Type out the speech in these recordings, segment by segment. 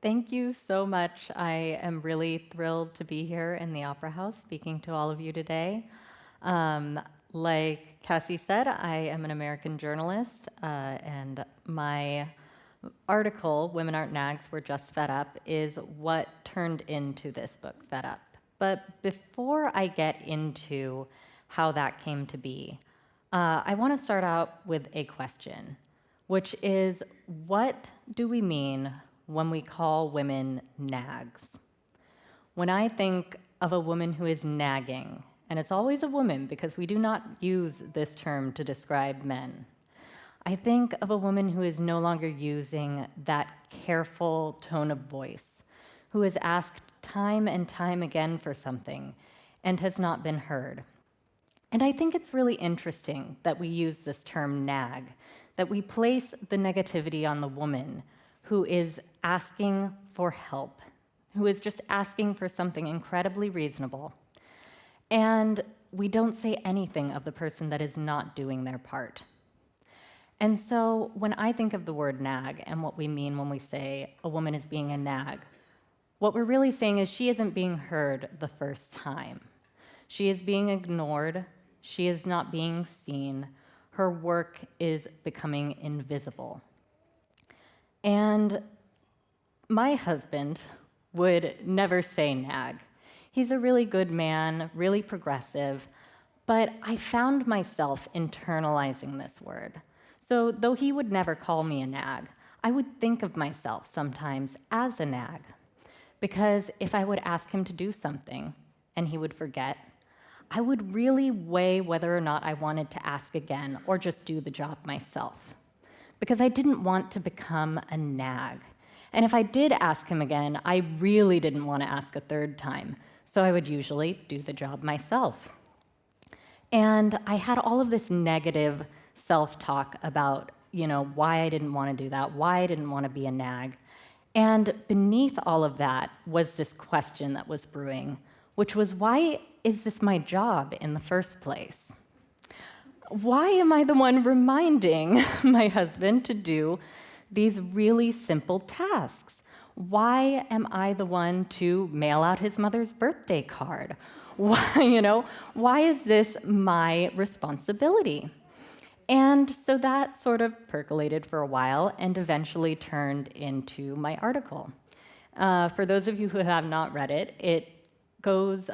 Thank you so much. I am really thrilled to be here in the Opera House speaking to all of you today. Like Cassie said, I am an American journalist, and my article, Women Aren't Nags, We're Just Fed Up, is what turned into this book, Fed Up. But before I get into how that came to be, I want to start out with a question, which is, what do we mean when we call women nags? When I think of a woman who is nagging, and it's always a woman because we do not use this term to describe men, I think of a woman who is no longer using that careful tone of voice, who has asked time and time again for something and has not been heard. And I think it's really interesting that we use this term nag, that we place the negativity on the woman who is asking for help, who is just asking for something incredibly reasonable. And we don't say anything of the person that is not doing their part. And so when I think of the word nag and what we mean when we say a woman is being a nag, what we're really saying is she isn't being heard the first time. She is being ignored. She is not being seen. Her work is becoming invisible. And my husband would never say nag. He's a really good man, really progressive, but I found myself internalizing this word. So though he would never call me a nag, I would think of myself sometimes as a nag, because if I would ask him to do something and he would forget, I would really weigh whether or not I wanted to ask again or just do the job myself, because I didn't want to become a nag. And if I did ask him again, I really didn't want to ask a third time, so I would usually do the job myself. And I had all of this negative self-talk about, why I didn't want to do that, why I didn't want to be a nag. And beneath all of that was this question that was brewing, which was, why is this my job in the first place? Why am I the one reminding my husband to do these really simple tasks? Why am I the one to mail out his mother's birthday card? Why is this my responsibility? And so that sort of percolated for a while and eventually turned into my article. For those of you who have not read it, it goes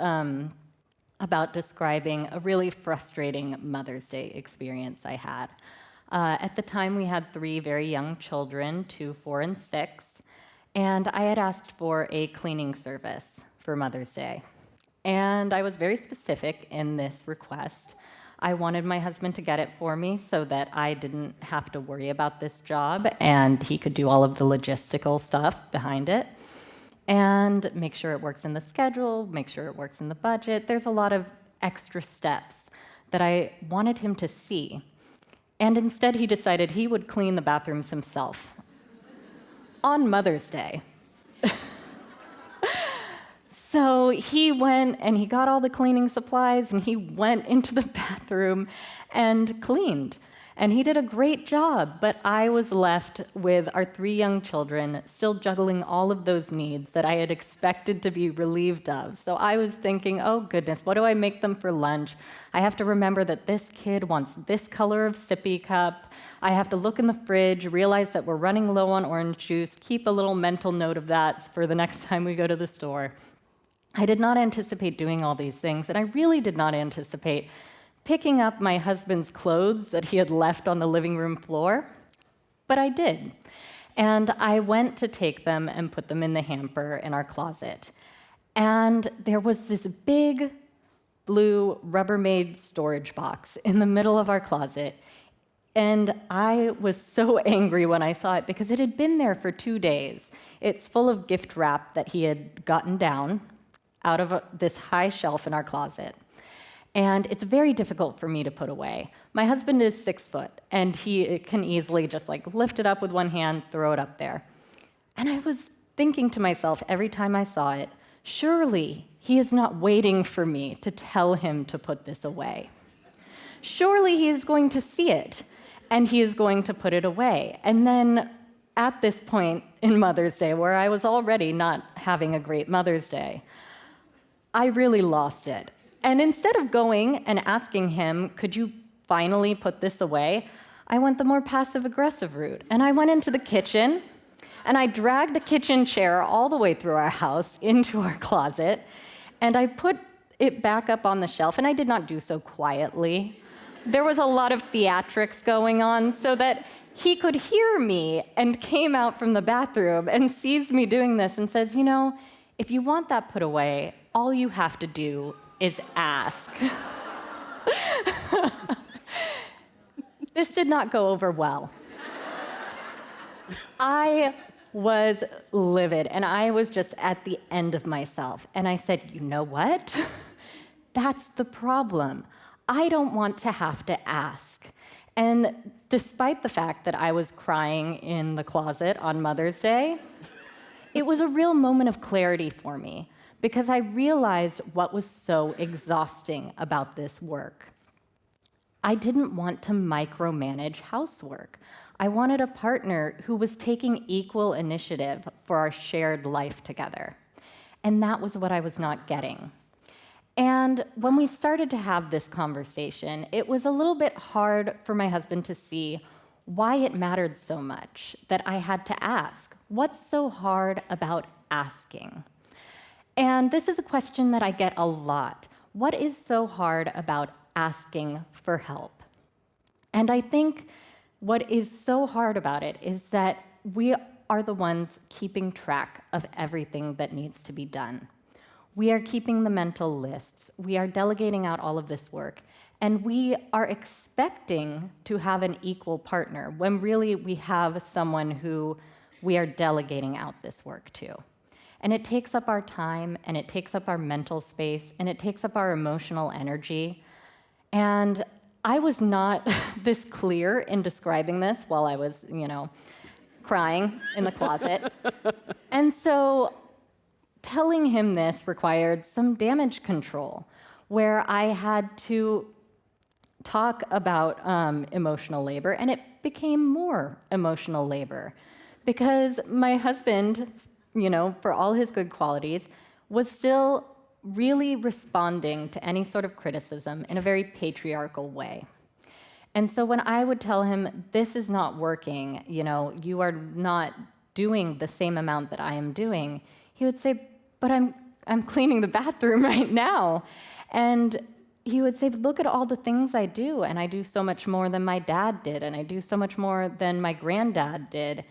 about describing a really frustrating Mother's Day experience I had. At the time, we had 3 very young children, 2, 4, and 6, and I had asked for a cleaning service for Mother's Day. And I was very specific in this request. I wanted my husband to get it for me so that I didn't have to worry about this job and he could do all of the logistical stuff behind it and make sure it works in the schedule, make sure it works in the budget. There's a lot of extra steps that I wanted him to see. And instead, he decided he would clean the bathrooms himself on Mother's Day. So he went and he got all the cleaning supplies and he went into the bathroom and cleaned. And he did a great job, but I was left with our 3 young children still juggling all of those needs that I had expected to be relieved of. So I was thinking, oh goodness, what do I make them for lunch? I have to remember that this kid wants this color of sippy cup. I have to look in the fridge, realize that we're running low on orange juice, keep a little mental note of that for the next time we go to the store. I did not anticipate doing all these things, and I really did not anticipate picking up my husband's clothes that he had left on the living room floor, but I did. And I went to take them and put them in the hamper in our closet. And there was this big blue Rubbermaid storage box in the middle of our closet. And I was so angry when I saw it because it had been there for 2 days. It's full of gift wrap that he had gotten down out of this high shelf in our closet. And it's very difficult for me to put away. My husband is 6 foot, and he can easily just lift it up with one hand, throw it up there. And I was thinking to myself every time I saw it, surely he is not waiting for me to tell him to put this away. Surely he is going to see it, and he is going to put it away. And then at this point in Mother's Day where I was already not having a great Mother's Day. I really lost it. And instead of going and asking him, could you finally put this away, I went the more passive-aggressive route. And I went into the kitchen, and I dragged a kitchen chair all the way through our house into our closet, and I put it back up on the shelf, and I did not do so quietly. There was a lot of theatrics going on so that he could hear me and came out from the bathroom and sees me doing this and says, you know, if you want that put away, all you have to do is ask. This did not go over well. I was livid, and I was just at the end of myself. And I said, you know what? That's the problem. I don't want to have to ask. And despite the fact that I was crying in the closet on Mother's Day, it was a real moment of clarity for me because I realized what was so exhausting about this work. I didn't want to micromanage housework. I wanted a partner who was taking equal initiative for our shared life together. And that was what I was not getting. And when we started to have this conversation, it was a little bit hard for my husband to see why it mattered so much that I had to ask. What's so hard about asking? And this is a question that I get a lot. What is so hard about asking for help? And I think what is so hard about it is that we are the ones keeping track of everything that needs to be done. We are keeping the mental lists. We are delegating out all of this work. And we are expecting to have an equal partner when really we have someone who we are delegating out this work to. And it takes up our time, and it takes up our mental space, and it takes up our emotional energy. And I was not this clear in describing this while I was, crying in the closet. And so telling him this required some damage control, where I had to talk about emotional labor, and it became more emotional labor. Because my husband, for all his good qualities, was still really responding to any sort of criticism in a very patriarchal way. And so when I would tell him, this is not working, you are not doing the same amount that I am doing, he would say, but I'm cleaning the bathroom right now. And he would say, look at all the things I do, and I do so much more than my dad did, and I do so much more than my granddad did.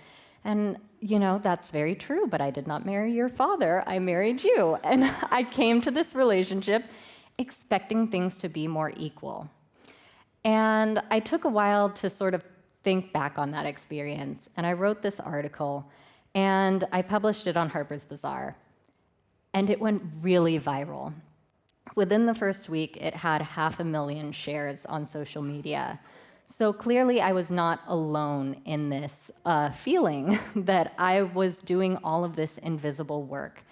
And, that's very true, but I did not marry your father, I married you. And I came to this relationship expecting things to be more equal. And I took a while to sort of think back on that experience, and I wrote this article, and I published it on Harper's Bazaar. And it went really viral. Within the first week, it had 500,000 shares on social media. So clearly, I was not alone in this feeling that I was doing all of this invisible work.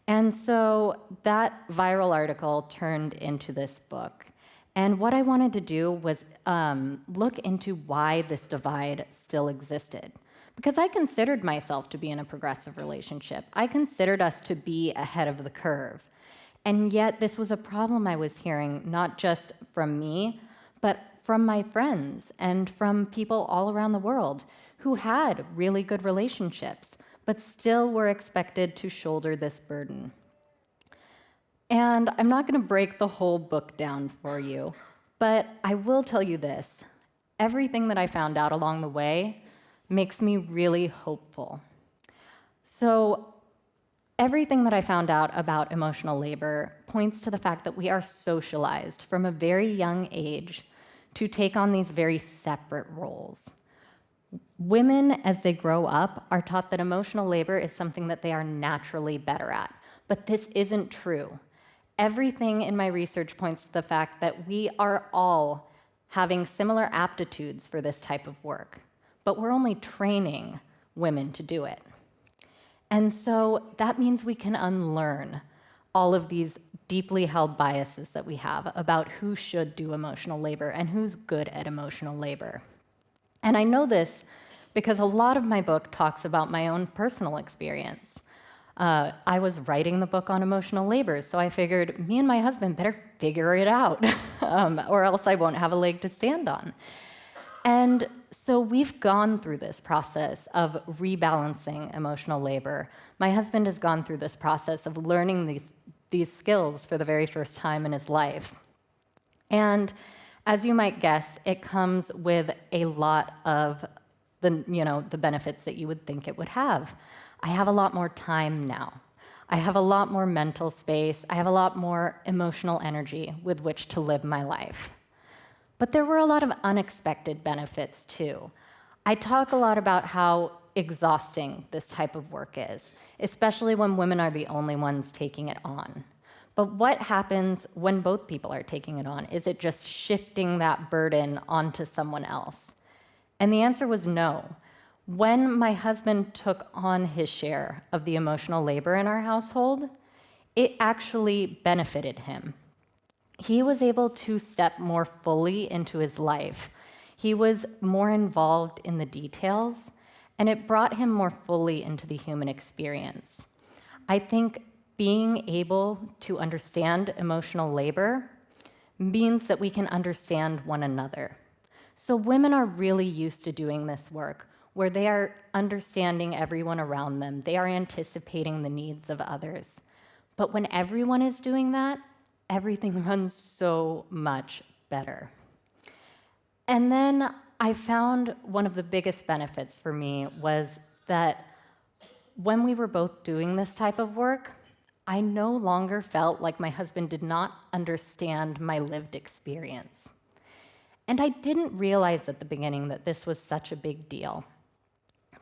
And so that viral article turned into this book. And what I wanted to do was look into why this divide still existed. Because I considered myself to be in a progressive relationship. I considered us to be ahead of the curve. And yet this was a problem I was hearing, not just from me, but from my friends and from people all around the world who had really good relationships, but still were expected to shoulder this burden. And I'm not going to break the whole book down for you, but I will tell you this. Everything that I found out along the way makes me really hopeful. So everything that I found out about emotional labor points to the fact that we are socialized from a very young age to take on these very separate roles. Women, as they grow up, are taught that emotional labor is something that they are naturally better at, but this isn't true. Everything in my research points to the fact that we are all having similar aptitudes for this type of work, but we're only training women to do it. And so that means we can unlearn all of these deeply held biases that we have about who should do emotional labor and who's good at emotional labor. And I know this because a lot of my book talks about my own personal experience. I was writing the book on emotional labor, so I figured me and my husband better figure it out, or else I won't have a leg to stand on. And so we've gone through this process of rebalancing emotional labor. My husband has gone through this process of learning these skills for the very first time in his life. And as you might guess, it comes with a lot of the benefits that you would think it would have. I have a lot more time now. I have a lot more mental space. I have a lot more emotional energy with which to live my life. But there were a lot of unexpected benefits too. I talk a lot about how exhausting this type of work is, especially when women are the only ones taking it on. But what happens when both people are taking it on? Is it just shifting that burden onto someone else? And the answer was no. When my husband took on his share of the emotional labor in our household, it actually benefited him. He was able to step more fully into his life. He was more involved in the details, and it brought him more fully into the human experience. I think being able to understand emotional labor means that we can understand one another. So women are really used to doing this work, where they are understanding everyone around them. They are anticipating the needs of others. But when everyone is doing that, everything runs so much better. And then I found one of the biggest benefits for me was that when we were both doing this type of work, I no longer felt like my husband did not understand my lived experience. And I didn't realize at the beginning that this was such a big deal.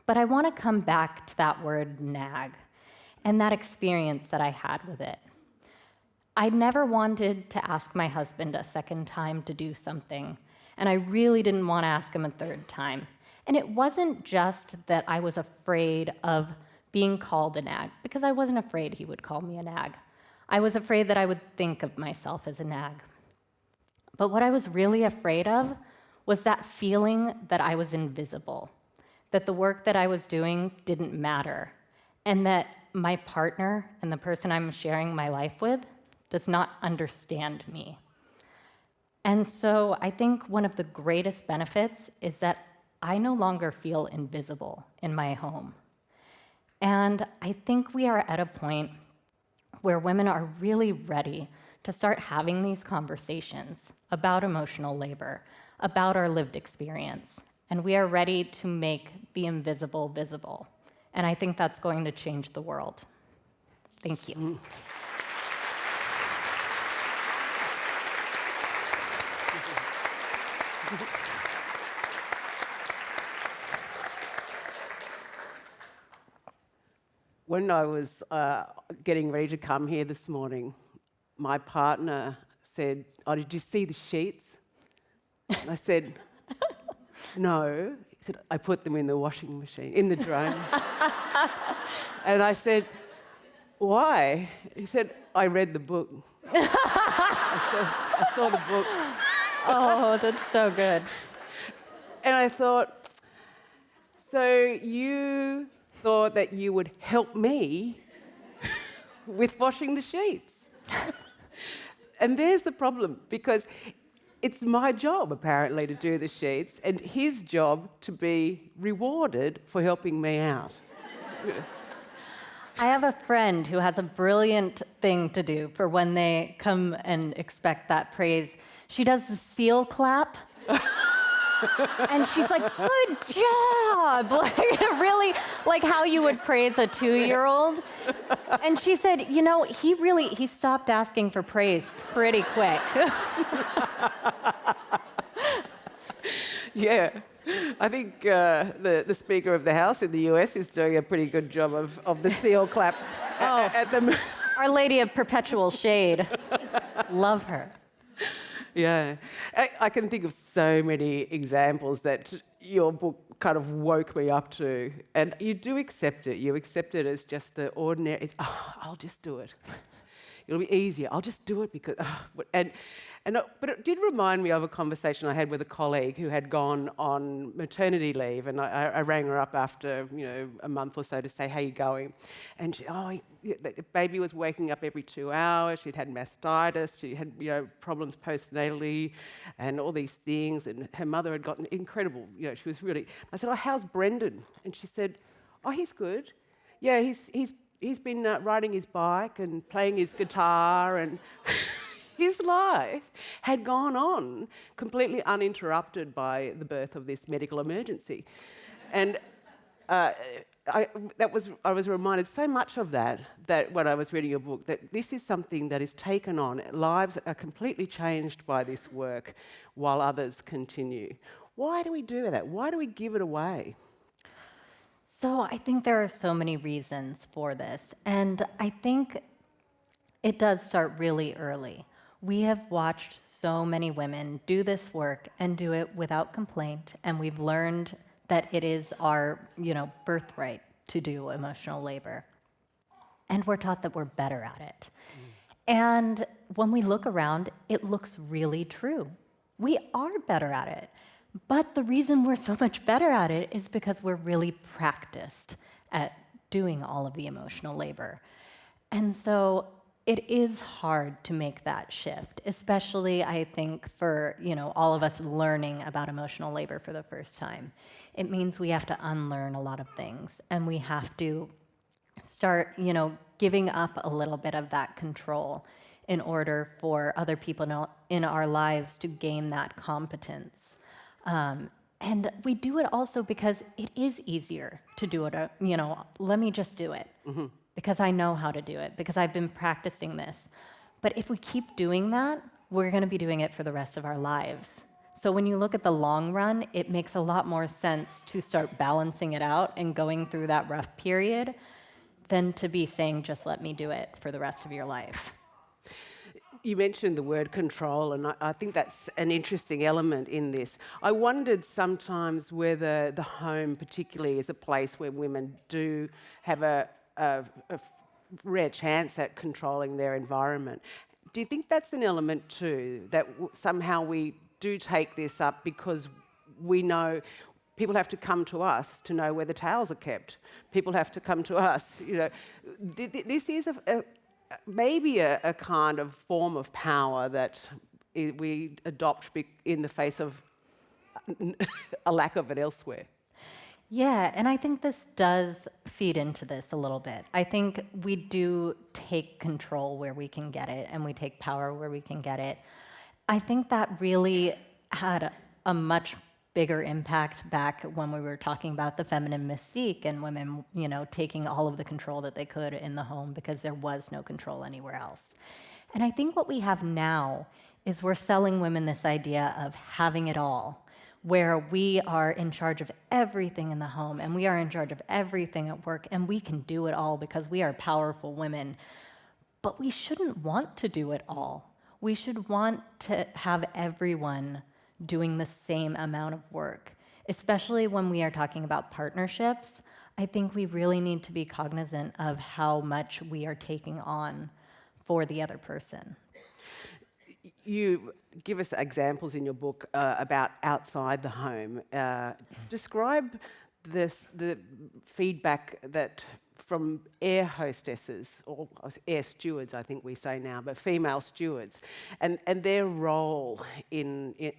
But I want to come back to that word nag and that experience that I had with it. I never wanted to ask my husband a second time to do something, and I really didn't want to ask him a third time. And it wasn't just that I was afraid of being called a nag, because I wasn't afraid he would call me a nag. I was afraid that I would think of myself as a nag. But what I was really afraid of was that feeling that I was invisible, that the work that I was doing didn't matter, and that my partner and the person I'm sharing my life with does not understand me. And so I think one of the greatest benefits is that I no longer feel invisible in my home. And I think we are at a point where women are really ready to start having these conversations about emotional labor, about our lived experience, and we are ready to make the invisible visible. And I think that's going to change the world. Thank you. When I was getting ready to come here this morning, my partner said, "Oh, did you see the sheets?" And I said, "No." He said, "I put them in the washing machine, in the drone." And I said, "Why?" He said, "I read the book." I saw the book. Oh, that's so good. And I thought, so you thought that you would help me with washing the sheets. And there's the problem, because it's my job, apparently, to do the sheets, and his job to be rewarded for helping me out. I have a friend who has a brilliant thing to do for when they come and expect that praise. She does the seal clap. And she's like, "Good job!" Like, really, like how you would praise a 2-year-old. And she said, he stopped asking for praise pretty quick. Yeah. I think the Speaker of the House in the US is doing a pretty good job of the seal clap at the Our Lady of Perpetual Shade. Love her. Yeah. I can think of so many examples that your book kind of woke me up to. And you do accept it. You accept it as just the ordinary, I'll just do it. it'll be easier. I'll just do it because, but it did remind me of a conversation I had with a colleague who had gone on maternity leave, and I rang her up after a month or so to say, how you going? And the baby was waking up every 2 hours. She'd had mastitis. She had problems postnatally, and all these things. And her mother had gotten incredible. She was really. I said, how's Brendan? And she said, he's good. Yeah, he's been riding his bike and playing his guitar and. His life had gone on completely uninterrupted by the birth of this medical emergency. And I was reminded so much of that when I was reading your book, that this is something that is taken on. Lives are completely changed by this work while others continue. Why do we do that? Why do we give it away? So I think there are so many reasons for this. And I think it does start really early. We have watched so many women do this work and do it without complaint, and we've learned that it is our, birthright to do emotional labor. And we're taught that we're better at it. And when we look around, it looks really true. We are better at it. But the reason we're so much better at it is because we're really practiced at doing all of the emotional labor. And so it is hard to make that shift, especially, I think, for all of us learning about emotional labor for the first time. It means we have to unlearn a lot of things, and we have to start, giving up a little bit of that control in order for other people in our lives to gain that competence. And we do it also because it is easier to do it. Let me just do it. Mm-hmm. Because I know how to do it, because I've been practicing this. But if we keep doing that, we're going to be doing it for the rest of our lives. So when you look at the long run, it makes a lot more sense to start balancing it out and going through that rough period than to be saying, just let me do it for the rest of your life. You mentioned the word control, and I think that's an interesting element in this. I wondered sometimes whether the home particularly is a place where women do have a rare chance at controlling their environment. Do you think that's an element too, that somehow we do take this up because we know people have to come to us to know where the towels are kept? People have to come to us. This is maybe a kind of form of power that we adopt in the face of a lack of it elsewhere. Yeah, and I think this does feed into this a little bit. I think we do take control where we can get it, and we take power where we can get it. I think that really had a much bigger impact back when we were talking about the feminine mystique and women, taking all of the control that they could in the home because there was no control anywhere else. And I think what we have now is we're selling women this idea of having it all, where we are in charge of everything in the home and we are in charge of everything at work and we can do it all because we are powerful women. But we shouldn't want to do it all. We should want to have everyone doing the same amount of work, especially when we are talking about partnerships. I think we really need to be cognizant of how much we are taking on for the other person. You give us examples in your book about outside the home. Describe the feedback that from air hostesses, or air stewards, I think we say now, but female stewards, and their role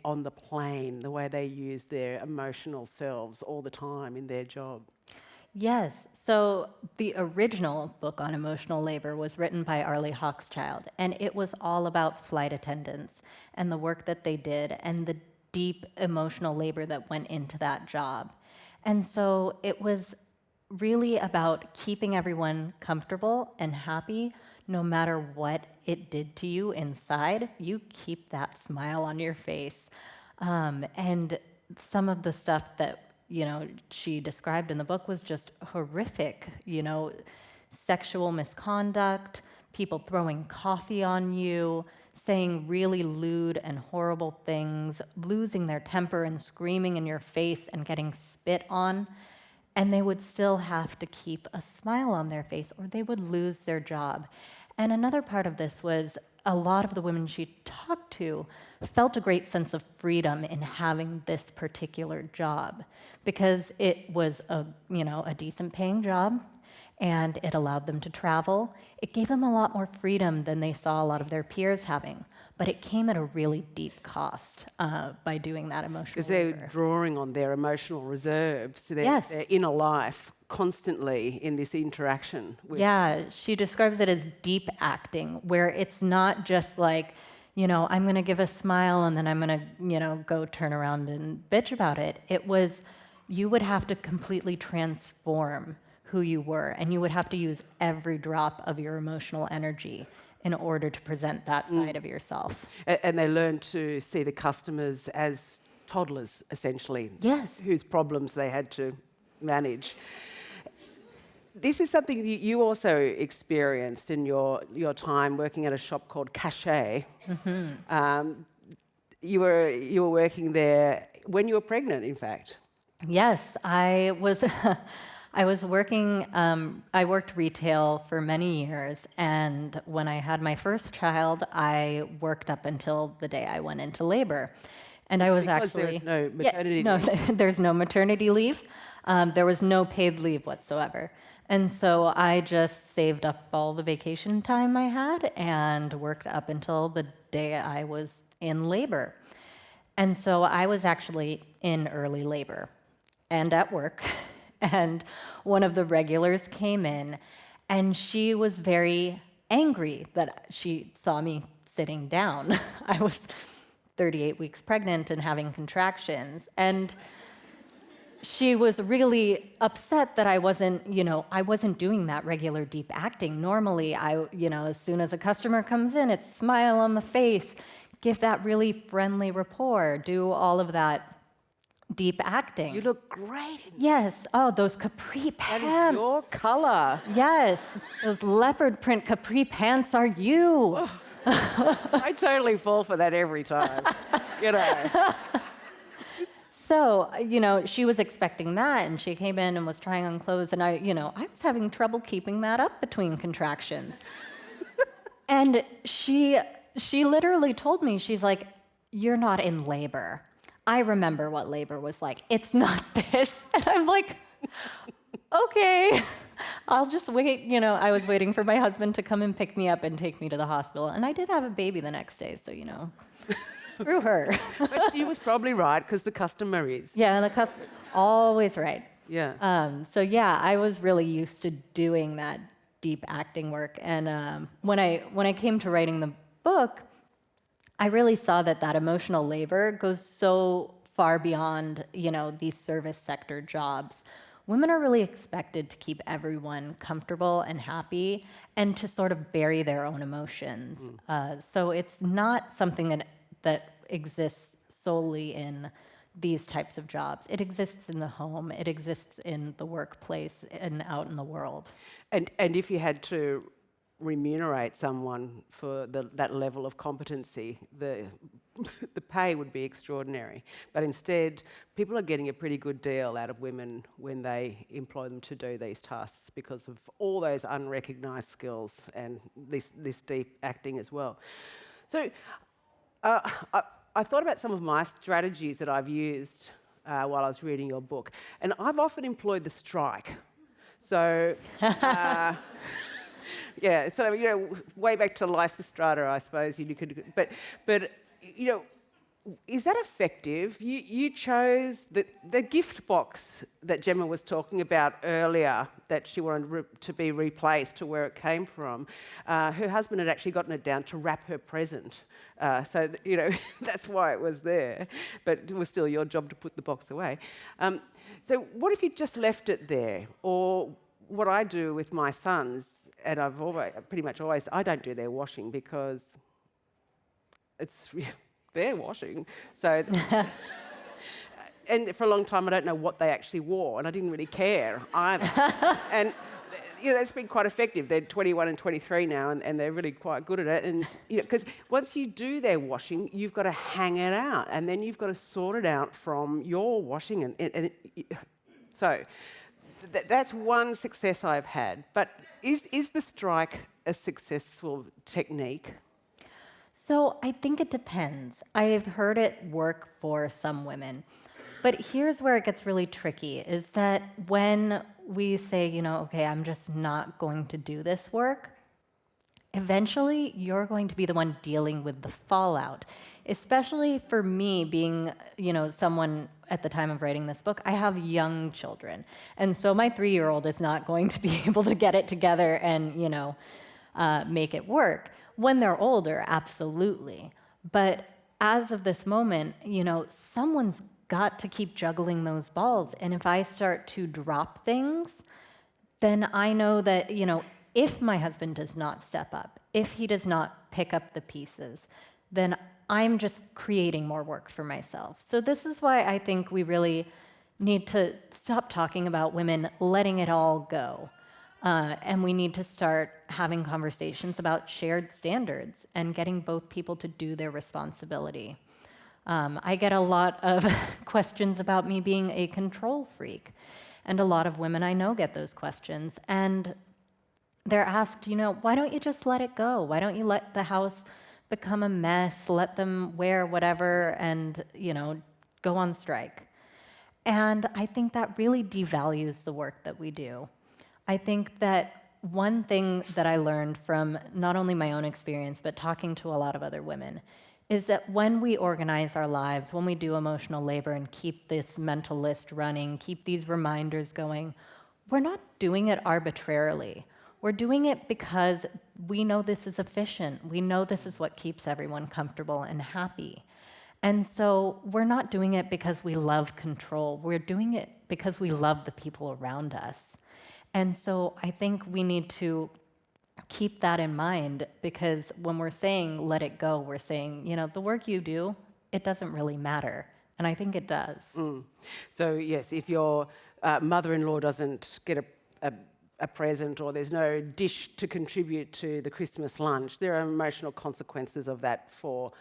on the plane, the way they use their emotional selves all the time in their job. Yes, so the original book on emotional labor was written by Arlie Hochschild, and it was all about flight attendants and the work that they did and the deep emotional labor that went into that job. And so it was really about keeping everyone comfortable and happy no matter what it did to you inside. You keep that smile on your face. And some of the stuff that she described in the book was just horrific, sexual misconduct, people throwing coffee on you, saying really lewd and horrible things, losing their temper and screaming in your face and getting spit on. And they would still have to keep a smile on their face or they would lose their job. And another part of this was a lot of the women she talked to felt a great sense of freedom in having this particular job because it was a decent paying job and it allowed them to travel. It gave them a lot more freedom than they saw a lot of their peers having, but it came at a really deep cost by doing that emotional Because they're labor. drawing on their emotional reserves, their Yes. inner life, constantly in this interaction with... Yeah, she describes it as deep acting, where it's not just like, I'm going to give a smile and then I'm going to, go turn around and bitch about it. It was, you would have to completely transform who you were, and you would have to use every drop of your emotional energy in order to present that side of yourself. And they learn to see the customers as toddlers, essentially. Yes. Whose problems they had to manage. This is something that you also experienced in your time working at a shop called Cachet. You were working there when you were pregnant, in fact. Yes, I was. I was working. I worked retail for many years, and when I had my first child, I worked up until the day I went into labor, and I was Because actually there is no maternity no, leave. there's no maternity leave. There was no paid leave whatsoever. And so I just saved up all the vacation time I had and worked up until the day I was in labor. And so I was actually in early labor and at work. And one of the regulars came in and she was very angry that she saw me sitting down. I was 38 weeks pregnant and having contractions. And she was really upset that I wasn't doing that regular deep acting. Normally, as soon as a customer comes in, it's smile on the face, give that really friendly rapport, do all of that deep acting. You look great. Yes. Oh, those capri pants. That is your colour. Yes. Those leopard print capri pants are you. I totally fall for that every time. So, she was expecting that, and she came in and was trying on clothes, and I was having trouble keeping that up between contractions. And she literally told me, she's like, "You're not in labor. I remember what labor was like. It's not this." And I'm like, okay, I'll just wait. I was waiting for my husband to come and pick me up and take me to the hospital. And I did have a baby the next day, so, screw her. But she was probably right, because the customer is. Yeah, and always right. Yeah. So yeah, I was really used to doing that deep acting work. And when I came to writing the book, I really saw that emotional labor goes so far beyond, these service sector jobs. Women are really expected to keep everyone comfortable and happy and to sort of bury their own emotions. So it's not something that exists solely in these types of jobs. It exists in the home, it exists in the workplace and out in the world. And if you had to remunerate someone for that level of competency, the pay would be extraordinary. But instead, people are getting a pretty good deal out of women when they employ them to do these tasks because of all those unrecognised skills and this deep acting as well. So I thought about some of my strategies that I've used while I was reading your book, and I've often employed the strike. So... yeah, so way back to Lysistrata, I suppose you could, but is that effective? You chose the gift box that Gemma was talking about earlier, that she wanted to be replaced to where it came from. Her husband had actually gotten it down to wrap her present, so that's why it was there. But it was still your job to put the box away. So what if you just left it there, or what I do with my sons? And I've pretty much always, I don't do their washing because it's their washing. So, and for a long time, I don't know what they actually wore, and I didn't really care either. And that's been quite effective. They're 21 and 23 now, and they're really quite good at it. And because once you do their washing, you've got to hang it out, and then you've got to sort it out from your washing, so. that's one success I've had. But is the strike a successful technique? So I think it depends. I've heard it work for some women. But here's where it gets really tricky, is that when we say, okay, I'm just not going to do this work, eventually you're going to be the one dealing with the fallout. Especially for me being, someone at the time of writing this book, I have young children. And so my 3-year-old is not going to be able to get it together and, make it work. When they're older, absolutely. But as of this moment, someone's got to keep juggling those balls. And if I start to drop things, then I know that, if my husband does not step up, if he does not pick up the pieces, then I'm just creating more work for myself. So this is why I think we really need to stop talking about women letting it all go. And we need to start having conversations about shared standards and getting both people to do their responsibility. I get a lot of questions about me being a control freak. And a lot of women I know get those questions. And they're asked, why don't you just let it go? Why don't you let the house become a mess, let them wear whatever and, go on strike? And I think that really devalues the work that we do. I think that one thing that I learned from not only my own experience, but talking to a lot of other women, is that when we organize our lives, when we do emotional labor and keep this mental list running, keep these reminders going, we're not doing it arbitrarily. We're doing it because we know this is efficient. We know this is what keeps everyone comfortable and happy. And so we're not doing it because we love control. We're doing it because we love the people around us. And so I think we need to keep that in mind, because when we're saying let it go, we're saying, the work you do, it doesn't really matter. And I think it does. So yes, if your mother-in-law doesn't get a present, or there's no dish to contribute to the Christmas lunch, there are emotional consequences of that for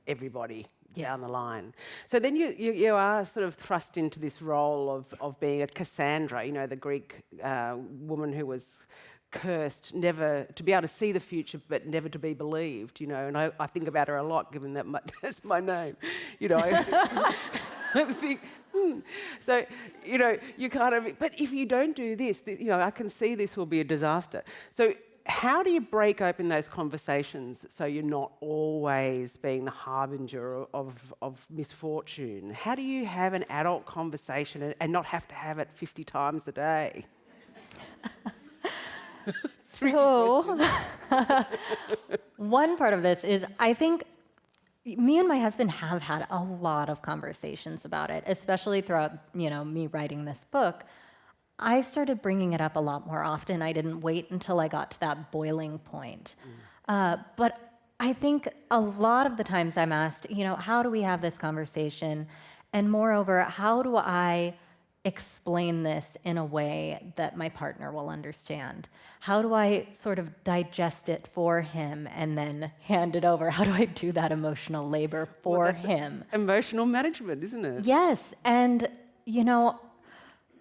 everybody down the line. So then you are sort of thrust into this role of being a Cassandra, the Greek woman who was cursed never to be able to see the future but never to be believed, and I think about her a lot, given that that's my name, I think, So, you kind of, but if you don't do this, I can see this will be a disaster. So how do you break open those conversations so you're not always being the harbinger of misfortune? How do you have an adult conversation and not have to have it 50 times a day? So, one part of this is, I think me and my husband have had a lot of conversations about it, especially throughout, me writing this book. I started bringing it up a lot more often. I didn't wait until I got to that boiling point. But I think a lot of the times I'm asked, how do we have this conversation? And moreover, how do I explain this in a way that my partner will understand? How do I sort of digest it for him and then hand it over? How do I do that emotional labor for him? Emotional management, isn't it? Yes, and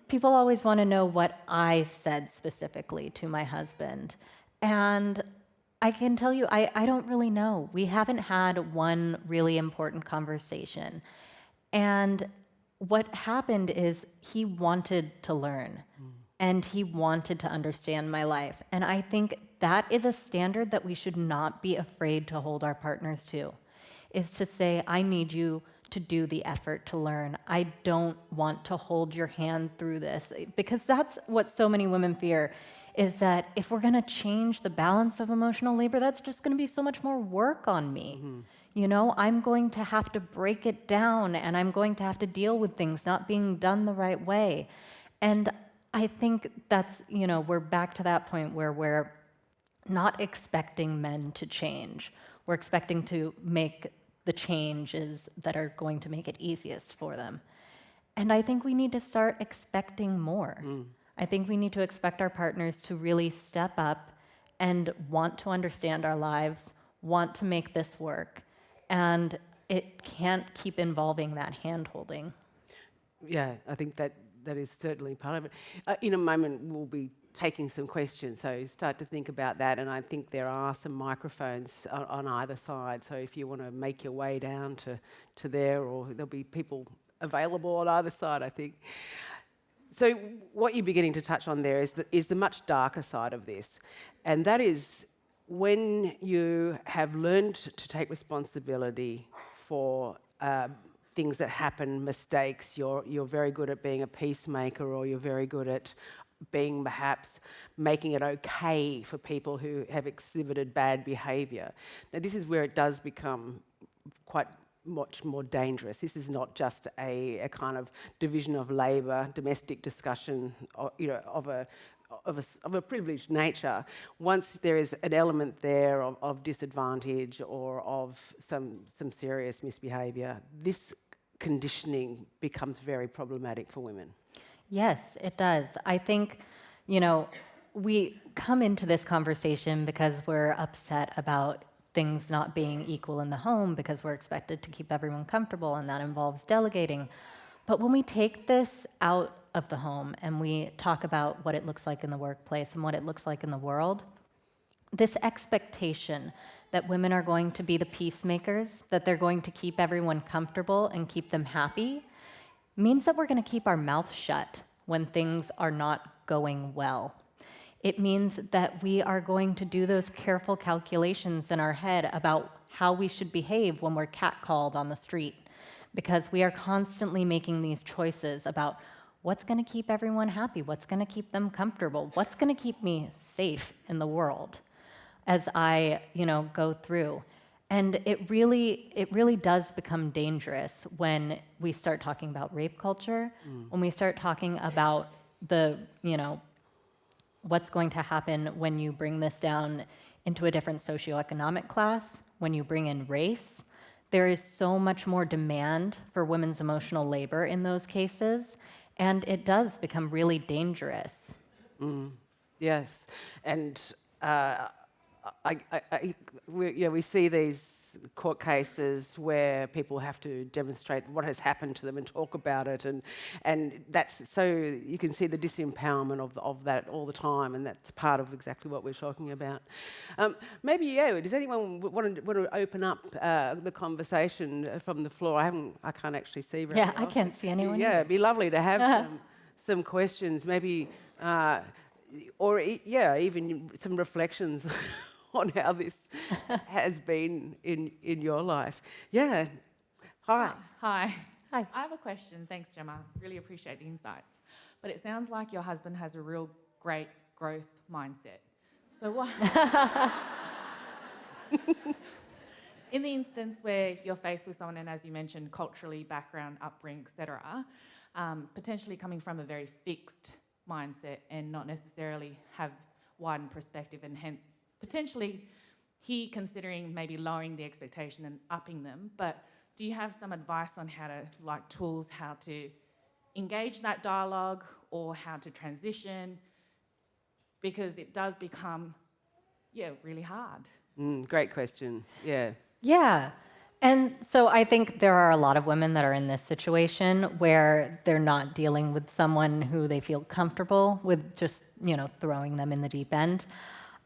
people always want to know what I said specifically to my husband. And I can tell you, I don't really know. We haven't had one really important conversation. And what happened is he wanted to learn, and he wanted to understand my life. And I think that is a standard that we should not be afraid to hold our partners to, is to say, I need you to do the effort to learn. I don't want to hold your hand through this, because that's what so many women fear, is that if we're going to change the balance of emotional labor, that's just going to be so much more work on me. I'm going to have to break it down, and I'm going to have to deal with things not being done the right way. And I think that's, we're back to that point where we're not expecting men to change. We're expecting to make the changes that are going to make it easiest for them. And I think we need to start expecting more. I think we need to expect our partners to really step up and want to understand our lives, want to make this work. And it can't keep involving that hand-holding. Yeah, I think that is certainly part of it. In a moment, we'll be taking some questions, so start to think about that. And I think there are some microphones on either side, so if you want to make your way down to there, or there'll be people available on either side, I think. So what you're beginning to touch on there is the much darker side of this, and that is when you have learned to take responsibility for things that happen, mistakes. You're very good at being a peacemaker, or you're very good at being perhaps making it okay for people who have exhibited bad behaviour. Now, this is where it does become quite much more dangerous. This is not just a kind of division of labour, domestic discussion, of a privileged nature. Once there is an element there of disadvantage or of some serious misbehaviour, this conditioning becomes very problematic for women. Yes, it does. I think, we come into this conversation because we're upset about things not being equal in the home, because we're expected to keep everyone comfortable, and that involves delegating. But when we take this out of the home and we talk about what it looks like in the workplace and what it looks like in the world, this expectation that women are going to be the peacemakers, that they're going to keep everyone comfortable and keep them happy, means that we're going to keep our mouth shut when things are not going well. It means that we are going to do those careful calculations in our head about how we should behave when we're catcalled on the street, because we are constantly making these choices about what's going to keep everyone happy, what's going to keep them comfortable, what's going to keep me safe in the world as I, go through. And it really does become dangerous when we start talking about rape culture, when we start talking about the, what's going to happen when you bring this down into a different socioeconomic class, when you bring in race. There is so much more demand for women's emotional labor in those cases, and it does become really dangerous. Yes, and we see these court cases where people have to demonstrate what has happened to them and talk about it, and that's so you can see the disempowerment of that all the time, and that's part of exactly what we're talking about. Does anyone want to open up the conversation from the floor? I can't actually see very well. I can't see anyone. Yeah, it'd be lovely to have some questions, maybe, even some reflections on how this has been in your life. Yeah. Hi. Hi. Hi. I have a question. Thanks, Gemma. Really appreciate the insights. But it sounds like your husband has a real great growth mindset. So what? In the instance where you're faced with someone, and as you mentioned, culturally, background, upbringing, etc., potentially coming from a very fixed mindset and not necessarily have widened perspective, and hence potentially he considering maybe lowering the expectation and upping them. But do you have some advice on tools how to engage that dialogue or how to transition? Because it does become, really hard. Great question. Yeah. Yeah. And so I think there are a lot of women that are in this situation where they're not dealing with someone who they feel comfortable with just, throwing them in the deep end.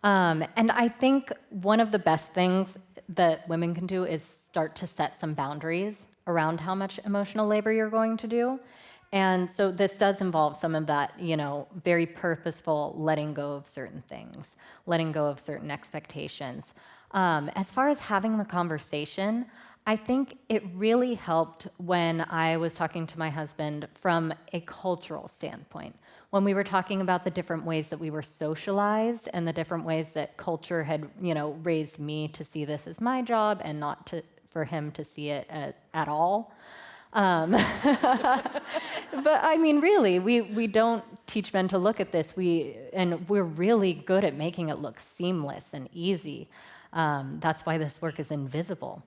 And I think one of the best things that women can do is start to set some boundaries around how much emotional labor you're going to do. And so this does involve some of that, very purposeful letting go of certain things, letting go of certain expectations. As far as having the conversation, I think it really helped when I was talking to my husband from a cultural standpoint, when we were talking about the different ways that we were socialized and the different ways that culture had, raised me to see this as my job and not for him to see it at all. But I mean, really, we don't teach men to look at this. We're really good at making it look seamless and easy. That's why this work is invisible.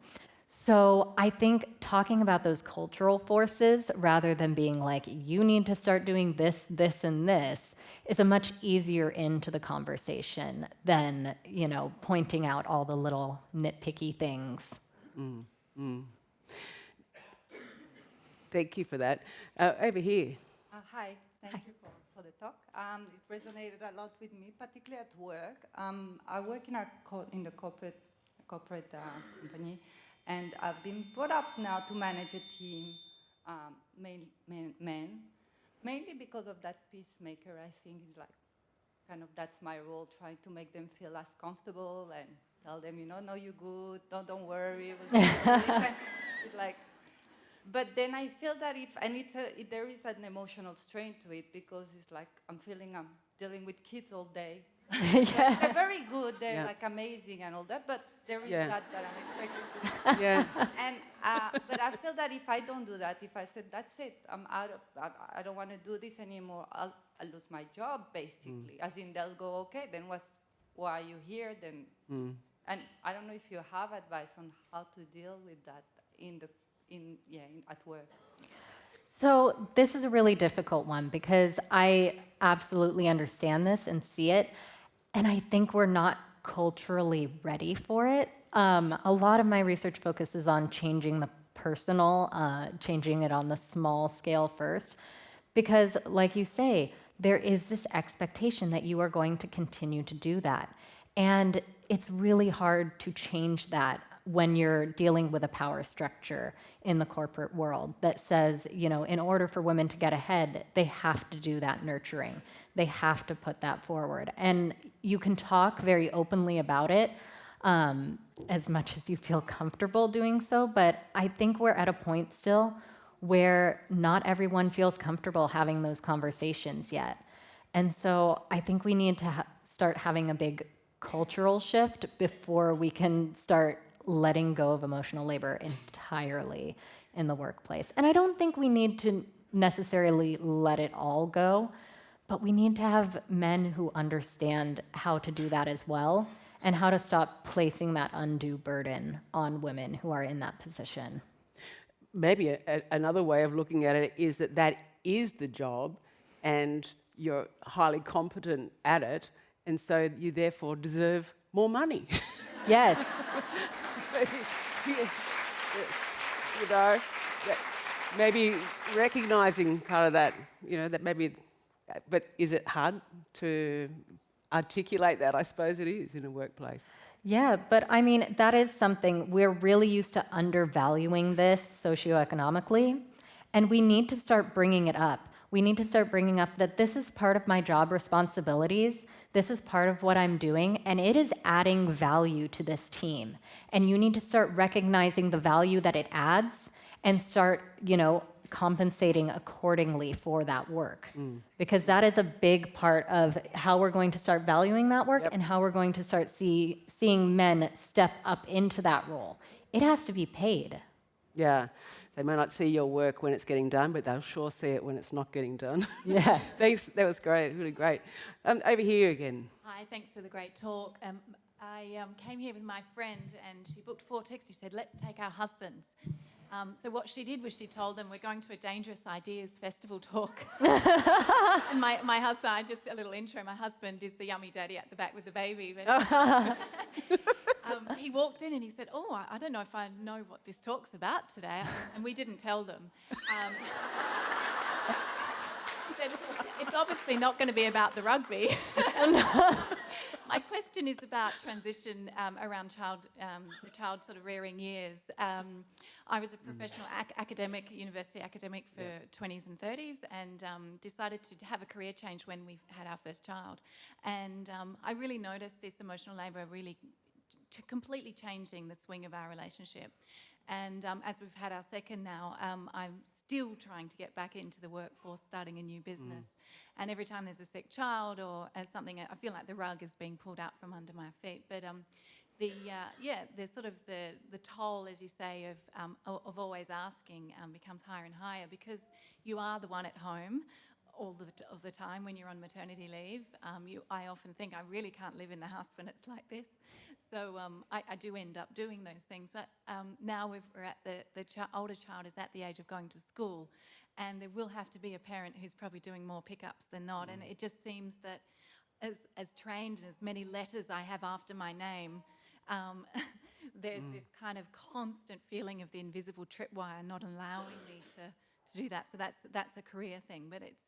So I think talking about those cultural forces rather than being like, you need to start doing this, this, and this, is a much easier into the conversation than, pointing out all the little nitpicky things. Thank you for that. Over here. Hi, thank you for the talk. It resonated a lot with me, particularly at work. I work in the corporate company, and I've been brought up now to manage a team, men, mainly because of that peacemaker. I think is like kind of that's my role, trying to make them feel as comfortable and tell them, no, you're good, don't worry. It's like. But then I feel that there is an emotional strain to it, because it's like I'm dealing with kids all day. Yeah. They're very good, they're Yeah. like amazing and all that, but there is Yeah. that I'm expected to. Yeah. And but I feel that if I don't do that, if I said that's it, I'm out of, I don't want to do this anymore, I'll lose my job basically. As in they'll go, okay, then why are you here then? And I don't know if you have advice on how to deal with that at work. So this is a really difficult one because I absolutely understand this and see it, and I think we're not culturally ready for it. A lot of my research focuses on changing the personal, changing it on the small scale first, because like you say, there is this expectation that you are going to continue to do that. And it's really hard to change that when you're dealing with a power structure in the corporate world that says, in order for women to get ahead, they have to do that nurturing. They have to put that forward. And you can talk very openly about it as much as you feel comfortable doing so, but I think we're at a point still where not everyone feels comfortable having those conversations yet. And so I think we need to start having a big cultural shift before we can start letting go of emotional labor entirely in the workplace. And I don't think we need to necessarily let it all go, but we need to have men who understand how to do that as well, and how to stop placing that undue burden on women who are in that position. Maybe another way of looking at it is that is the job, and you're highly competent at it, and so you therefore deserve more money. Yes. Maybe recognising part of that, that maybe, but is it hard to articulate that? I suppose it is in a workplace. Yeah, but I mean, that is something we're really used to undervaluing this socioeconomically, and we need to start bringing it up. We need to start bringing up that this is part of my job responsibilities, this is part of what I'm doing, and it is adding value to this team. And you need to start recognizing the value that it adds and start, compensating accordingly for that work. Because that is a big part of how we're going to start valuing that work. Yep. And how we're going to start seeing men step up into that role. It has to be paid. Yeah. They may not see your work when it's getting done, but they'll sure see it when it's not getting done. Yeah. Thanks. That was great. Really great. Over here again. Hi, thanks for the great talk. I came here with my friend, and she booked 4 tickets. She said, let's take our husbands. So what she did was she told them, we're going to a Dangerous Ideas festival talk. And my husband, just a little intro, my husband is the yummy daddy at the back with the baby. But he walked in and he said, I don't know if I know what this talk's about today. And we didn't tell them. He said, it's obviously not going to be about the rugby. My question is about transition around the child sort of rearing years. I was a professional university academic for 20s and 30s, and decided to have a career change when we had our first child. And I really noticed this emotional labour really completely changing the swing of our relationship. And as we've had our second now, I'm still trying to get back into the workforce, starting a new business. And every time there's a sick child or something, I feel like the rug is being pulled out from under my feet. But the sort of the toll, as you say, of always asking becomes higher and higher, because you are the one at home all of the time when you're on maternity leave. I often think I really can't live in the house when it's like this. So I do end up doing those things. But now we're at the older child is at the age of going to school, and there will have to be a parent who's probably doing more pickups than not. And it just seems that as trained and as many letters I have after my name, there's this kind of constant feeling of the invisible tripwire not allowing me to do that. So that's a career thing, but it's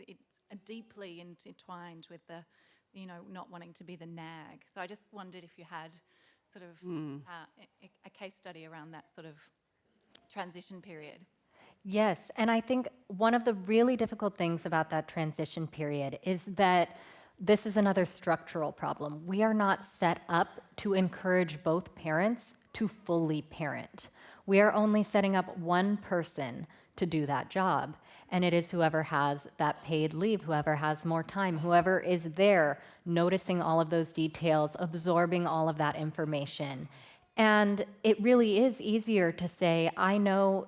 deeply intertwined with the, not wanting to be the nag. So I just wondered if you had sort of a case study around that sort of transition period. Yes, and I think one of the really difficult things about that transition period is that this is another structural problem. We are not set up to encourage both parents to fully parent. We are only setting up one person to do that job, and it is whoever has that paid leave, whoever has more time, whoever is there noticing all of those details, absorbing all of that information. And it really is easier to say, I know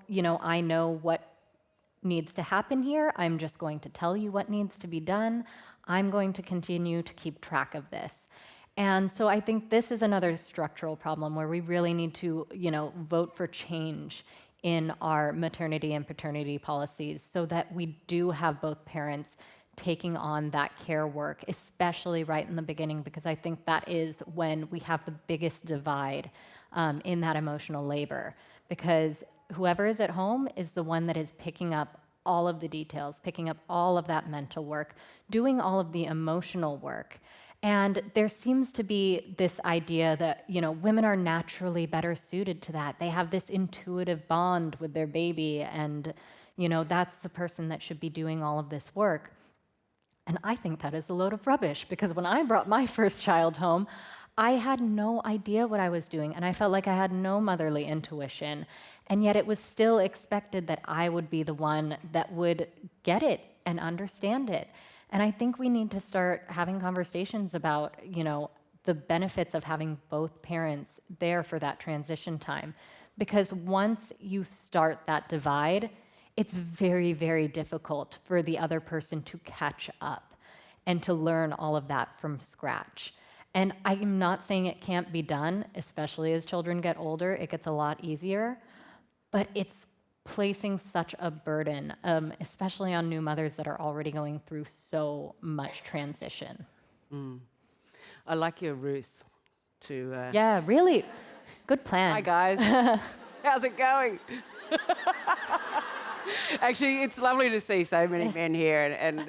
what needs to happen here. I'm just going to tell you what needs to be done. I'm going to continue to keep track of this. And so I think this is another structural problem where we really need to, vote for change in our maternity and paternity policies so that we do have both parents taking on that care work, especially right in the beginning, because I think that is when we have the biggest divide in that emotional labor. Because whoever is at home is the one that is picking up all of the details, picking up all of that mental work, doing all of the emotional work. And there seems to be this idea that, women are naturally better suited to that. They have this intuitive bond with their baby, and, that's the person that should be doing all of this work. And I think that is a load of rubbish, because when I brought my first child home, I had no idea what I was doing, and I felt like I had no motherly intuition. And yet it was still expected that I would be the one that would get it and understand it. And I think we need to start having conversations about, the benefits of having both parents there for that transition time. Because once you start that divide, it's very, very difficult for the other person to catch up and to learn all of that from scratch. And I'm not saying it can't be done, especially as children get older, it gets a lot easier, but it's placing such a burden, especially on new mothers that are already going through so much transition. I like your ruse to... Yeah, really good plan. Hi, guys. How's it going? Actually, it's lovely to see so many men here, and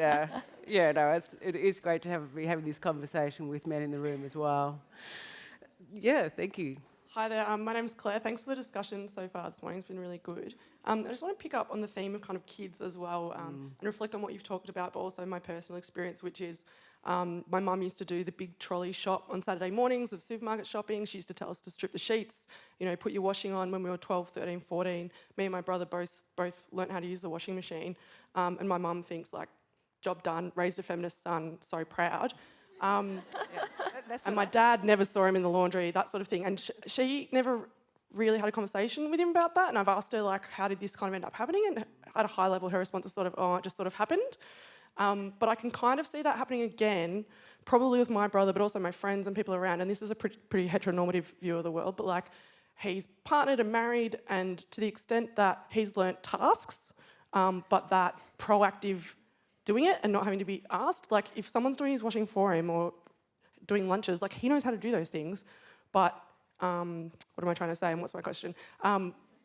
it is great to be having this conversation with men in the room as well. Yeah, thank you. Hi there, my name's Claire. Thanks for the discussion so far this morning. It's been really good. I just want to pick up on the theme of kind of kids as well, and reflect on what you've talked about, but also my personal experience, which is my mum used to do the big trolley shop on Saturday mornings of supermarket shopping. She used to tell us to strip the sheets, put your washing on when we were 12, 13, 14. Me and my brother both learnt how to use the washing machine. And my mum thinks, job done, raised a feminist son, so proud. And my dad never saw him in the laundry, that sort of thing. And she never really had a conversation with him about that. And I've asked her, how did this kind of end up happening? And at a high level, her response is it just sort of happened. But I can kind of see that happening again, probably with my brother, but also my friends and people around. And this is a pretty heteronormative view of the world. But he's partnered and married, and to the extent that he's learnt tasks, but that proactive doing it and not having to be asked. If someone's doing his washing for him or doing lunches, he knows how to do those things. But what am I trying to say, and what's my question?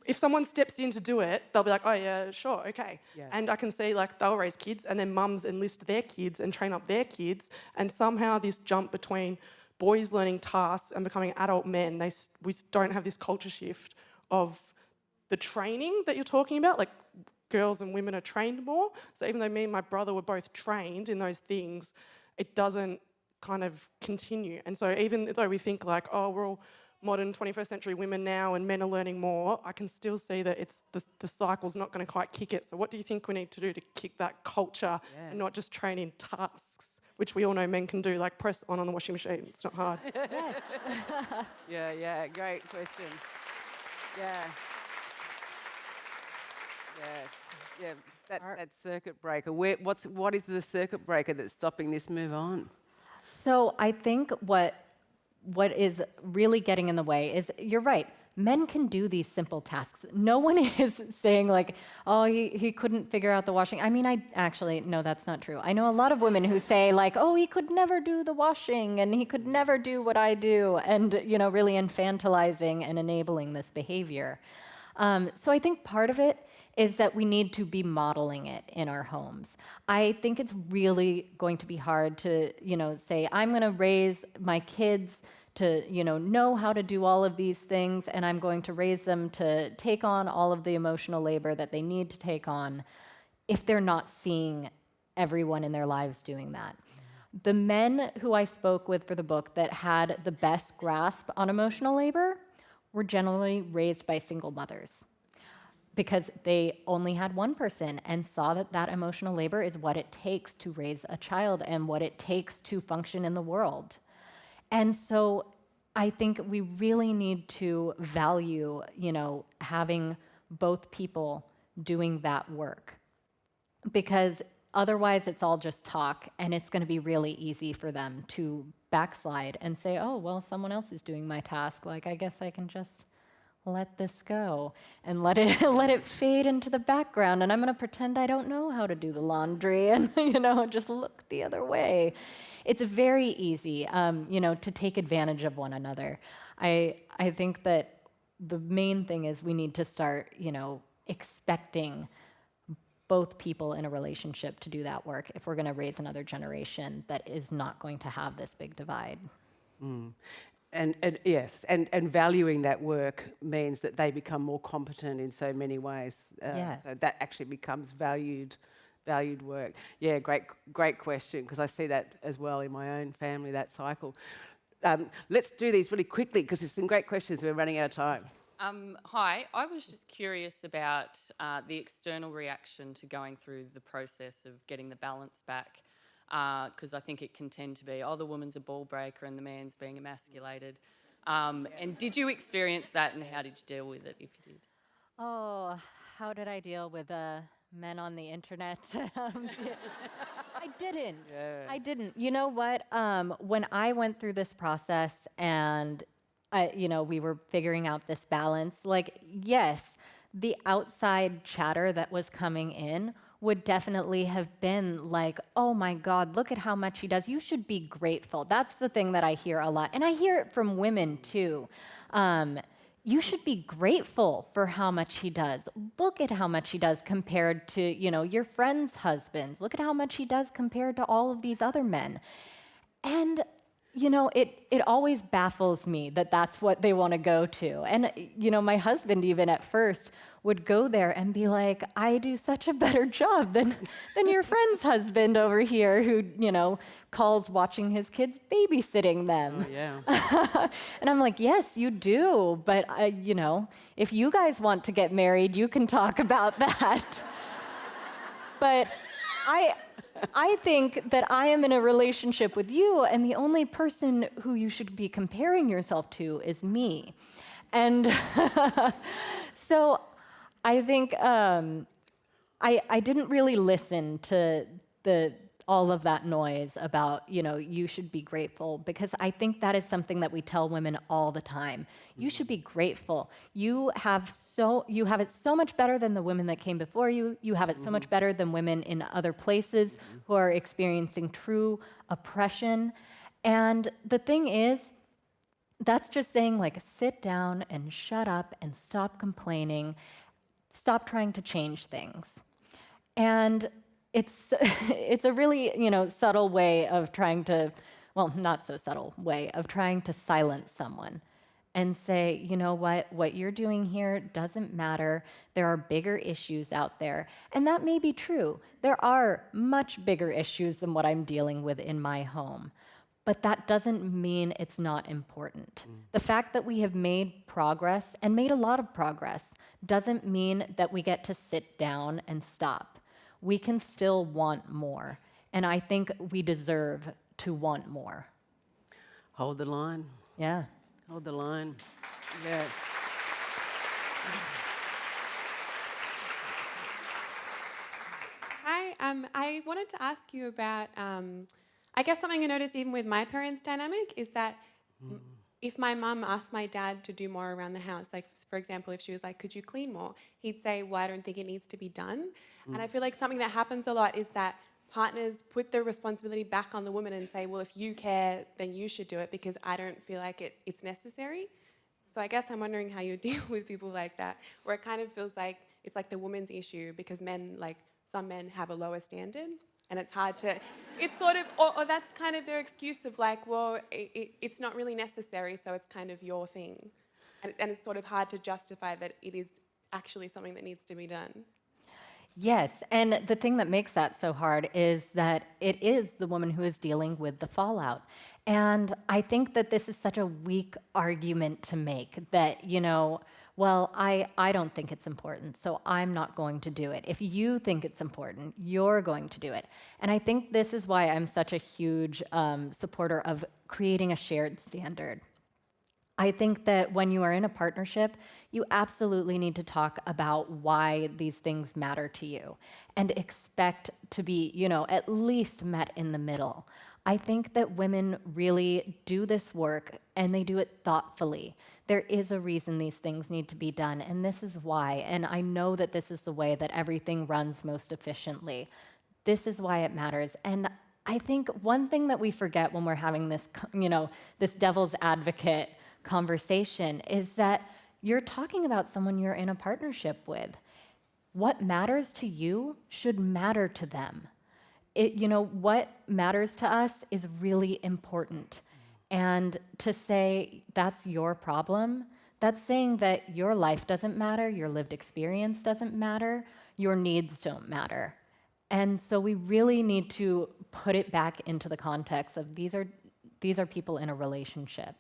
If someone steps in to do it, they'll be like, oh yeah, sure, okay. Yeah. And I can see they'll raise kids, and then mums enlist their kids and train up their kids, and somehow this jump between boys learning tasks and becoming adult men, we don't have this culture shift of the training that you're talking about, girls and women are trained more. So even though me and my brother were both trained in those things, it doesn't kind of continue. And so even though we think we're all modern 21st century women now and men are learning more, I can still see that it's the cycle's not going to quite kick it. So what do you think we need to do to kick that culture and not just train in tasks, which we all know men can do, press on the washing machine? It's not hard. Yeah, great question. Yeah, that circuit breaker. What is the circuit breaker that's stopping this move on? So I think what is really getting in the way is, you're right, men can do these simple tasks. No one is saying oh, he couldn't figure out the washing. I mean, no, that's not true. I know a lot of women who say oh, he could never do the washing and he could never do what I do, and really infantilizing and enabling this behavior. So I think part of it is that we need to be modeling it in our homes. I think it's really going to be hard to, say, I'm going to raise my kids to, know how to do all of these things, and I'm going to raise them to take on all of the emotional labor that they need to take on if they're not seeing everyone in their lives doing that. The men who I spoke with for the book that had the best grasp on emotional labor were generally raised by single mothers, because they only had one person and saw that that emotional labor is what it takes to raise a child and what it takes to function in the world. And so I think we really need to value, having both people doing that work, because otherwise it's all just talk, and it's going to be really easy for them to backslide and say, oh, well, someone else is doing my task. Like, I guess I can just let this go and let it fade into the background, and I'm going to pretend I don't know how to do the laundry and just look the other way. It's very easy to take advantage of one another. I think that the main thing is we need to start expecting both people in a relationship to do that work if we're going to raise another generation that is not going to have this big divide. And yes, and valuing that work means that they become more competent in so many ways. So that actually becomes valued work. Yeah, great question, because I see that as well in my own family, that cycle. Let's do these really quickly, because there's some great questions. We're running out of time. Hi, I was just curious about the external reaction to going through the process of getting the balance back. Because I think it can tend to be, the woman's a ball breaker and the man's being emasculated. And did you experience that, and how did you deal with it, if you did? Oh, how did I deal with men on the internet? I didn't. Yeah. I didn't. You know what? When I went through this process and we were figuring out this balance, yes, the outside chatter that was coming in would definitely have been like, oh my God, look at how much he does. You should be grateful. That's the thing that I hear a lot. And I hear it from women too. You should be grateful for how much he does. Look at how much he does compared to, your friends' husbands. Look at how much he does compared to all of these other men. And it always baffles me that that's what they want to go to. And, my husband even at first would go there and be like, I do such a better job than your friend's husband over here who, calls watching his kids babysitting them. Oh, yeah. And I'm like, yes, you do. But, if you guys want to get married, you can talk about that. But I think that I am in a relationship with you, and the only person who you should be comparing yourself to is me. And so I think I didn't really listen to all of that noise about, you should be grateful, because I think that is something that we tell women all the time. You should be grateful. You have it so much better than the women that came before you. You have it so much better than women in other places who are experiencing true oppression. And the thing is, that's just saying, sit down and shut up and stop complaining. Stop trying to change things. And it's a really, subtle way of trying to, well, not so subtle way of trying to silence someone and say, you know what you're doing here doesn't matter. There are bigger issues out there. And that may be true. There are much bigger issues than what I'm dealing with in my home. But that doesn't mean it's not important. The fact that we have made progress, and made a lot of progress, doesn't mean that we get to sit down and stop. We can still want more. And I think we deserve to want more. Hold the line. Yeah. Hold the line. Yeah. Hi, I wanted to ask you about, I guess something I noticed even with my parents' dynamic is that if my mum asked my dad to do more around the house, like, for example, if she was like, could you clean more? He'd say, well, I don't think it needs to be done. And I feel like something that happens a lot is that partners put the responsibility back on the woman and say, well, if you care, then you should do it because I don't feel like it's necessary. So I guess I'm wondering how you deal with people like that, where it kind of feels like it's like the woman's issue because men, like some men have a lower standard and it's hard to, it's sort of, or that's kind of their excuse of like, well, it's not really necessary, so it's kind of your thing. And it's sort of hard to justify that it is actually something that needs to be done. Yes, and the thing that makes that so hard is that it is the woman who is dealing with the fallout. And I think that this is such a weak argument to make that, you know, well, I don't think it's important, so I'm not going to do it. If you think it's important, you're going to do it. And I think this is why I'm such a huge supporter of creating a shared standard. I think that when you are in a partnership, you absolutely need to talk about why these things matter to you and expect to be, you know, at least met in the middle. I think that women really do this work and they do it thoughtfully. There is a reason these things need to be done, and this is why. And I know that this is the way that everything runs most efficiently. This is why it matters. And I think one thing that we forget when we're having this, you know, this devil's advocate conversation is that you're talking about someone you're in a partnership with. What matters to you should matter to them. You know, what matters to us is really important. And to say that's your problem, that's saying that your life doesn't matter, your lived experience doesn't matter, your needs don't matter. And so we really need to put it back into the context of these are people in a relationship.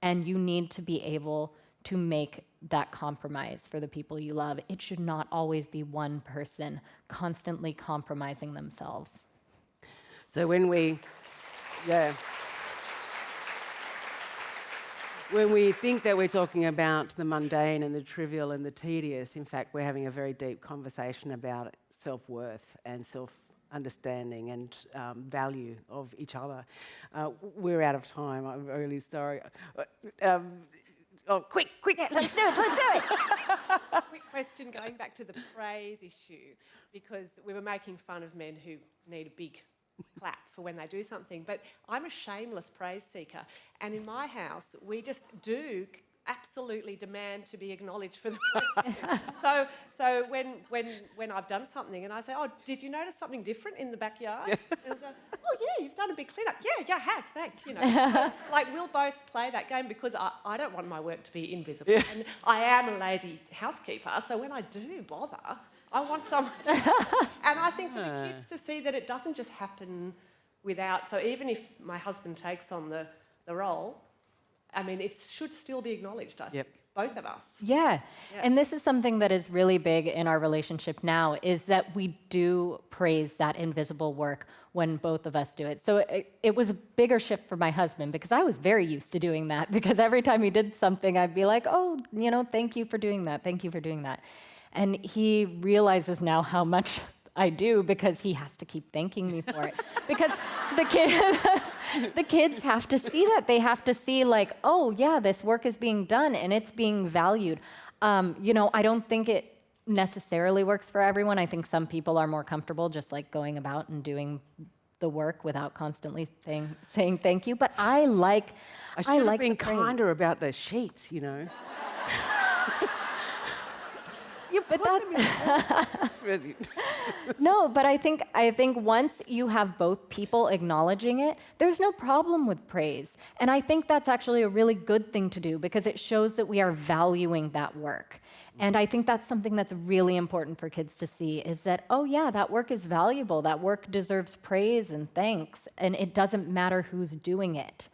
And you need to be able to make that compromise for the people you love. It should not always be one person constantly compromising themselves. So when we think that we're talking about the mundane and the trivial and the tedious, in fact, we're having a very deep conversation about self-worth and self-understanding and value of each other. We're out of time. I'm really sorry. Quick! Yeah, let's do it. Quick question going back to the praise issue, because we were making fun of men who need a big clap for when they do something, but I'm a shameless praise seeker, and in my house we just do absolutely demand to be acknowledged for the so when I've done something and I say, oh, did you notice something different in the backyard? And they'll go, oh yeah, you've done a big clean up. Yeah, I have, thanks. You know, so, like we'll both play that game because I don't want my work to be invisible, and I am a lazy housekeeper, so when I do bother, I want someone to... And I think for the kids to see that it doesn't just happen without... So even if my husband takes on the role, I mean, it should still be acknowledged, I think, both of us. Yeah, and this is something that is really big in our relationship now, is that we do praise that invisible work when both of us do it. So it was a bigger shift for my husband because I was very used to doing that, because every time he did something, I'd be like, oh, you know, thank you for doing that, thank you for doing that. And he realizes now how much I do because he has to keep thanking me for it. Because the kids have to see that. They have to see like, oh yeah, this work is being done and it's being valued. You know, I don't think it necessarily works for everyone. I think some people are more comfortable just like going about and doing the work without constantly saying thank you. But I should have been kinder about the sheets, you know. But no, but I think once you have both people acknowledging it, there's no problem with praise. And I think that's actually a really good thing to do because it shows that we are valuing that work. And I think that's something that's really important for kids to see, is that, oh yeah, that work is valuable. That work deserves praise and thanks. And it doesn't matter who's doing it,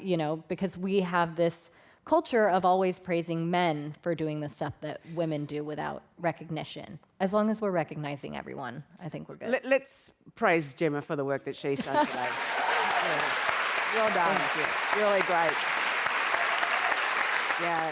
you know, because we have this culture of always praising men for doing the stuff that women do without recognition. As long as we're recognizing everyone, I think we're good. Let's praise Gemma for the work that she's done today. Well done. Really great. Yeah.